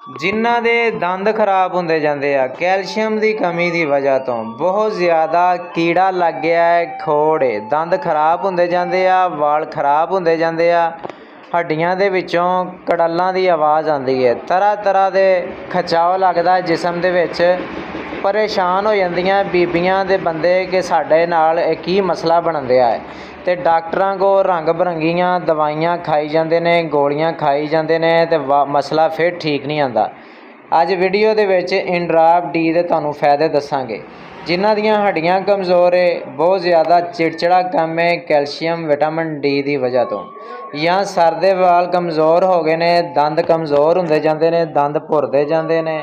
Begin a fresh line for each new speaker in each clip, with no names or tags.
ਜਿਨ੍ਹਾਂ ਦੇ ਦੰਦ ਖਰਾਬ ਹੁੰਦੇ ਜਾਂਦੇ ਆ ਕੈਲਸ਼ੀਅਮ ਦੀ ਕਮੀ ਦੀ ਵਜ੍ਹਾ ਤੋਂ, ਬਹੁਤ ਜ਼ਿਆਦਾ ਕੀੜਾ ਲੱਗ ਗਿਆ ਹੈ, ਖੋੜ ਹੈ, ਦੰਦ ਖਰਾਬ ਹੁੰਦੇ ਜਾਂਦੇ ਆ, ਵਾਲ ਖਰਾਬ ਹੁੰਦੇ ਜਾਂਦੇ ਆ, ਹੱਡੀਆਂ ਦੇ ਵਿੱਚੋਂ ਕੜਲਾਂ ਦੀ ਆਵਾਜ਼ ਆਉਂਦੀ ਹੈ, ਤਰ੍ਹਾਂ ਤਰ੍ਹਾਂ ਦੇ ਖਿਚਾਓ ਲੱਗਦਾ ਜਿਸਮ ਦੇ ਵਿੱਚ। ਪਰੇਸ਼ਾਨ ਹੋ ਜਾਂਦੀਆਂ ਬੀਬੀਆਂ ਦੇ ਬੰਦੇ ਕਿ ਸਾਡੇ ਨਾਲ ਇਹ ਕੀ ਮਸਲਾ ਬਣ ਰਿਹਾ ਹੈ, ਅਤੇ ਡਾਕਟਰਾਂ ਕੋਲ ਰੰਗ ਬਿਰੰਗੀਆਂ ਦਵਾਈਆਂ ਖਾਈ ਜਾਂਦੇ ਨੇ, ਗੋਲੀਆਂ ਖਾਈ ਜਾਂਦੇ ਨੇ, ਅਤੇ ਮਸਲਾ ਫਿਰ ਠੀਕ ਨਹੀਂ ਆਉਂਦਾ। ਅੱਜ ਵੀਡੀਓ ਦੇ ਵਿੱਚ ਇੰਡਰਾਪ ਡੀ ਦੇ ਤੁਹਾਨੂੰ ਫਾਇਦੇ ਦੱਸਾਂਗੇ। ਜਿਨ੍ਹਾਂ ਦੀਆਂ ਹੱਡੀਆਂ ਕਮਜ਼ੋਰ ਹੈ, ਬਹੁਤ ਜ਼ਿਆਦਾ ਚਿੜਚਿੜਾ ਕੰਮ ਹੈ ਕੈਲਸ਼ੀਅਮ ਵਿਟਾਮਿਨ ਡੀ ਦੀ ਵਜ੍ਹਾ ਤੋਂ, ਜਾਂ ਸਿਰ ਦੇ ਵਾਲ ਕਮਜ਼ੋਰ ਹੋ ਗਏ ਨੇ, ਦੰਦ ਕਮਜ਼ੋਰ ਹੁੰਦੇ ਜਾਂਦੇ ਨੇ, ਦੰਦ ਭੁਰਦੇ ਜਾਂਦੇ ਨੇ,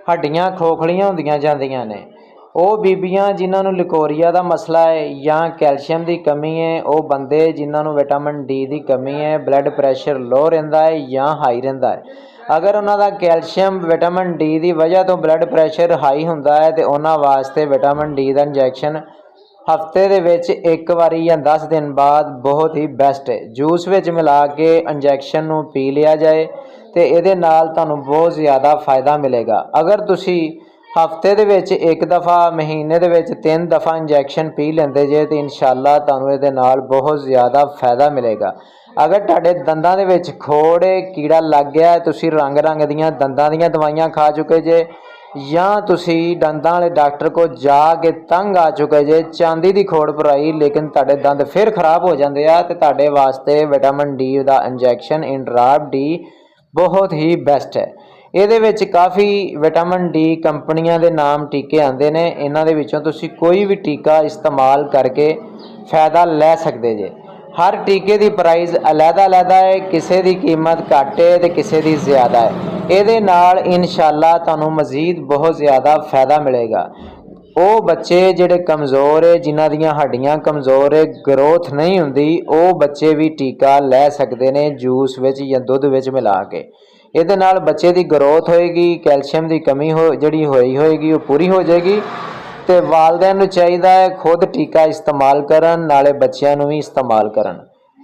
ਹੱਡੀਆਂ ਖੋਖਲੀਆਂ ਹੁੰਦੀਆਂ ਜਾਂਦੀਆਂ ਨੇ, ਉਹ ਬੀਬੀਆਂ ਜਿਨ੍ਹਾਂ ਨੂੰ ਲਿਕੋਰੀਆ ਦਾ ਮਸਲਾ ਹੈ ਜਾਂ ਕੈਲਸ਼ੀਅਮ ਦੀ ਕਮੀ ਹੈ, ਉਹ ਬੰਦੇ ਜਿਨ੍ਹਾਂ ਨੂੰ ਵਿਟਾਮਿਨ ਡੀ ਦੀ ਕਮੀ ਹੈ, ਬਲੱਡ ਪ੍ਰੈਸ਼ਰ ਲੋ ਰਹਿੰਦਾ ਹੈ ਜਾਂ ਹਾਈ ਰਹਿੰਦਾ ਹੈ। ਅਗਰ ਉਹਨਾਂ ਦਾ ਕੈਲਸ਼ੀਅਮ ਵਿਟਾਮਿਨ ਡੀ ਦੀ ਵਜ੍ਹਾ ਤੋਂ ਬਲੱਡ ਪ੍ਰੈਸ਼ਰ ਹਾਈ ਹੁੰਦਾ ਹੈ, ਅਤੇ ਉਹਨਾਂ ਵਾਸਤੇ ਵਿਟਾਮਿਨ ਡੀ ਦਾ ਇੰਜੈਕਸ਼ਨ ਹਫਤੇ ਦੇ ਵਿੱਚ ਇੱਕ ਵਾਰੀ ਜਾਂ 10 ਦਿਨ ਬਾਅਦ ਬਹੁਤ ਹੀ ਬੈਸਟ ਹੈ। ਜੂਸ ਵਿੱਚ ਮਿਲਾ ਕੇ ਇੰਜੈਕਸ਼ਨ ਨੂੰ ਪੀ ਲਿਆ ਜਾਏ ਅਤੇ ਇਹਦੇ ਨਾਲ ਤੁਹਾਨੂੰ ਬਹੁਤ ਜ਼ਿਆਦਾ ਫਾਇਦਾ ਮਿਲੇਗਾ। ਅਗਰ ਤੁਸੀਂ ਹਫਤੇ ਦੇ ਵਿੱਚ ਇੱਕ ਦਫਾ, ਮਹੀਨੇ ਦੇ ਵਿੱਚ 3 ਦਫਾ ਇੰਜੈਕਸ਼ਨ ਪੀ ਲੈਂਦੇ ਜੇ, ਤਾਂ ਇਨਸ਼ਾਅੱਲਾ ਤੁਹਾਨੂੰ ਇਹਦੇ ਨਾਲ ਬਹੁਤ ਜ਼ਿਆਦਾ ਫਾਇਦਾ ਮਿਲੇਗਾ। ਅਗਰ ਤੁਹਾਡੇ ਦੰਦਾਂ ਦੇ ਵਿੱਚ ਖੋੜ ਕੀੜਾ ਲੱਗ ਗਿਆ, ਤੁਸੀਂ ਰੰਗ ਦੀਆਂ ਦੰਦਾਂ ਦੀਆਂ ਦਵਾਈਆਂ ਖਾ ਚੁੱਕੇ ਜੇ, ਜਾਂ ਤੁਸੀਂ ਦੰਦਾਂ ਵਾਲੇ ਡਾਕਟਰ ਕੋਲ ਜਾ ਕੇ ਤੰਗ ਆ ਚੁੱਕੇ ਜੇ, ਚਾਂਦੀ ਦੀ ਖੋੜ ਭਰਾਈ ਲੇਕਿਨ ਤੁਹਾਡੇ ਦੰਦ ਫਿਰ ਖਰਾਬ ਹੋ ਜਾਂਦੇ ਆ, ਅਤੇ ਤੁਹਾਡੇ ਵਾਸਤੇ ਵਿਟਾਮਿਨ ਡੀ ਦਾ ਇੰਜੈਕਸ਼ਨ ਇੰਡਰਾਪ ਡੀ ਬਹੁਤ ਹੀ ਬੈਸਟ ਹੈ। ਇਹਦੇ ਵਿੱਚ ਕਾਫੀ ਵਿਟਾਮਿਨ ਡੀ ਕੰਪਨੀਆਂ ਦੇ ਨਾਮ ਟੀਕੇ ਆਉਂਦੇ ਨੇ, ਇਹਨਾਂ ਦੇ ਵਿੱਚੋਂ ਤੁਸੀਂ ਕੋਈ ਵੀ ਟੀਕਾ ਇਸਤੇਮਾਲ ਕਰਕੇ ਫਾਇਦਾ ਲੈ ਸਕਦੇ ਜੇ। ਹਰ ਟੀਕੇ ਦੀ ਪ੍ਰਾਈਸ ਅਲੱਗ-ਅਲੱਗ ਹੈ, ਕਿਸੇ ਦੀ ਕੀਮਤ ਘੱਟ ਹੈ ਅਤੇ ਕਿਸੇ ਦੀ ਜ਼ਿਆਦਾ ਹੈ। ਇਹਦੇ ਨਾਲ ਇਨਸ਼ਾਅੱਲਾ ਤੁਹਾਨੂੰ ਮਜ਼ੀਦ ਬਹੁਤ ਜ਼ਿਆਦਾ ਫਾਇਦਾ ਮਿਲੇਗਾ। ਉਹ ਬੱਚੇ ਜਿਹੜੇ ਕਮਜ਼ੋਰ ਹੈ, ਜਿਨ੍ਹਾਂ ਦੀਆਂ ਹੱਡੀਆਂ ਕਮਜ਼ੋਰ ਹੈ, ਗਰੋਥ ਨਹੀਂ ਹੁੰਦੀ, ਉਹ ਬੱਚੇ ਵੀ ਟੀਕਾ ਲੈ ਸਕਦੇ ਨੇ ਜੂਸ ਵਿੱਚ ਜਾਂ ਦੁੱਧ ਵਿੱਚ ਮਿਲਾ ਕੇ। ਇਹਦੇ ਨਾਲ ਬੱਚੇ ਦੀ ਗਰੋਥ ਹੋਏਗੀ, ਕੈਲਸ਼ੀਅਮ ਦੀ ਕਮੀ ਜਿਹੜੀ ਹੋਏਗੀ ਉਹ ਪੂਰੀ ਹੋ ਜਾਏਗੀ। ਅਤੇ ਵਾਲਿਦੈਨ ਨੂੰ ਚਾਹੀਦਾ ਹੈ ਖੁਦ ਟੀਕਾ ਇਸਤੇਮਾਲ ਕਰਨ, ਨਾਲੇ ਬੱਚਿਆਂ ਨੂੰ ਵੀ ਇਸਤੇਮਾਲ ਕਰਨ।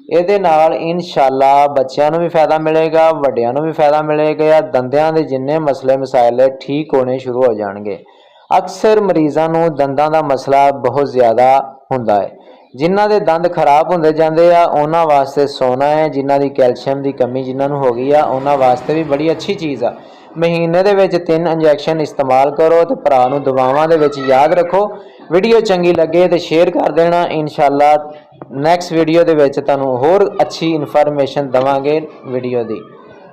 ਇਹਦੇ ਨਾਲ ਇਨਸ਼ਾਅੱਲਾ ਬੱਚਿਆਂ ਨੂੰ ਵੀ ਫਾਇਦਾ ਮਿਲੇਗਾ, ਵੱਡਿਆਂ ਨੂੰ ਵੀ ਫਾਇਦਾ ਮਿਲੇਗਾ, ਦੰਦਾਂ ਦੇ ਜਿੰਨੇ ਮਸਲੇ ਮਸਾਇਲ ਠੀਕ ਹੋਣੇ ਸ਼ੁਰੂ ਹੋ ਜਾਣਗੇ। ਅਕਸਰ ਮਰੀਜ਼ਾਂ ਨੂੰ ਦੰਦਾਂ ਦਾ ਮਸਲਾ ਬਹੁਤ ਜ਼ਿਆਦਾ ਹੁੰਦਾ ਹੈ। ਜਿਨ੍ਹਾਂ ਦੇ ਦੰਦ ਖਰਾਬ ਹੁੰਦੇ ਜਾਂਦੇ ਆ ਉਹਨਾਂ ਵਾਸਤੇ ਸੋਨਾ ਹੈ, ਜਿਨ੍ਹਾਂ ਦੀ ਕੈਲਸ਼ੀਅਮ ਦੀ ਕਮੀ ਜਿਨ੍ਹਾਂ ਨੂੰ ਹੋ ਗਈ ਆ ਉਹਨਾਂ ਵਾਸਤੇ ਵੀ ਬੜੀ ਅੱਛੀ ਚੀਜ਼ ਆ। ਮਹੀਨੇ ਦੇ ਵਿੱਚ 3 ਇੰਜੈਕਸ਼ਨ ਇਸਤੇਮਾਲ ਕਰੋ, ਅਤੇ ਭਰਾ ਨੂੰ ਦੁਆਵਾਂ ਦੇ ਵਿੱਚ ਯਾਦ ਰੱਖੋ। ਵੀਡੀਓ ਚੰਗੀ ਲੱਗੇ ਤਾਂ ਸ਼ੇਅਰ ਕਰ ਦੇਣਾ। ਇਨਸ਼ਾਅੱਲਾ ਨੈਕਸਟ ਵੀਡੀਓ ਦੇ ਵਿੱਚ ਤੁਹਾਨੂੰ ਹੋਰ ਅੱਛੀ ਇਨਫੋਰਮੇਸ਼ਨ ਦੇਵਾਂਗੇ ਵੀਡੀਓ ਦੀ।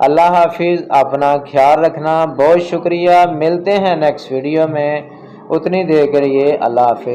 अल्लाह हाफिज़, अपना ख्याल रखना, बहुत शुक्रिया। मिलते हैं नेक्स्ट वीडियो में, उतनी देर के लिए अल्लाह हाफिज़।